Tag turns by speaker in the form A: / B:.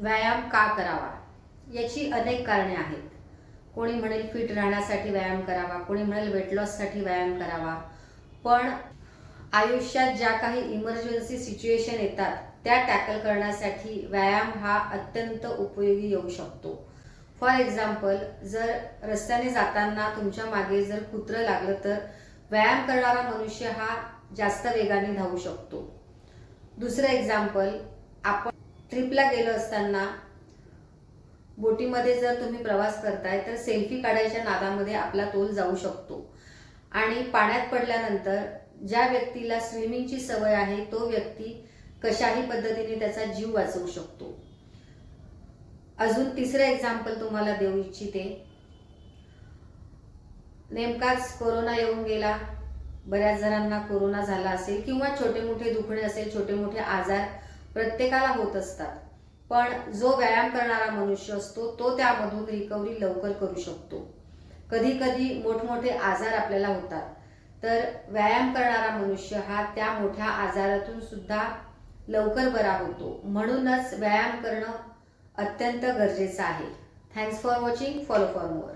A: व्यायाम का करावा याची अनेक कारणे आहेत. कोणी म्हणेल फिट राहण्यासाठी व्यायाम करावा, कोणी म्हणेल वेट लॉससाठी व्यायाम करावा. पण आयुष्यात ज्या काही इमर्जन्सी सिच्युएशन येतात त्या टॅकल करण्यासाठी व्यायाम हा अत्यंत उपयोगी येऊ शकतो. फॉर एक्झाम्पल, जर रस्त्याने जाताना तुमच्या मागे जर कुत्रं लागलं तर व्यायाम करणारा मनुष्य हा जास्त वेगाने धावू शकतो. दुसरं एक्झाम्पल, आपण ट्रिपला गेलो असताना बोटीमध्ये जर तुम्ही प्रवास करताय तर सेल्फी काढायच्या नादामध्ये आपला तोल जाऊ शकतो आणि पाण्यात पडल्यानंतर ज्या व्यक्तीला स्विमिंगची सवय आहे तो व्यक्ती कशाही पद्धतीने त्याचा जीव वाचवू शकतो. अजून तिसरं एक्झाम्पल तुम्हाला देऊ इच्छिते. नेमकाच कोरोना येऊन गेला, बऱ्याच जणांना कोरोना झाला असेल किंवा छोटे मोठे दुखणे असेल, छोटे मोठे आजार प्रत्येकाला होत असतात. पण जो व्यायाम करणारा मनुष्य असतो तो त्यामधून रिकव्हरी लवकर करू शकतो. कधी कधी मोठमोठे आजार आपल्याला होतात, तर व्यायाम करणारा मनुष्य हा त्या मोठ्या आजारातून सुद्धा लवकर बरा होतो. म्हणूनच व्यायाम करणं अत्यंत गरजेचं आहे. Thanks for watching. Follow for more.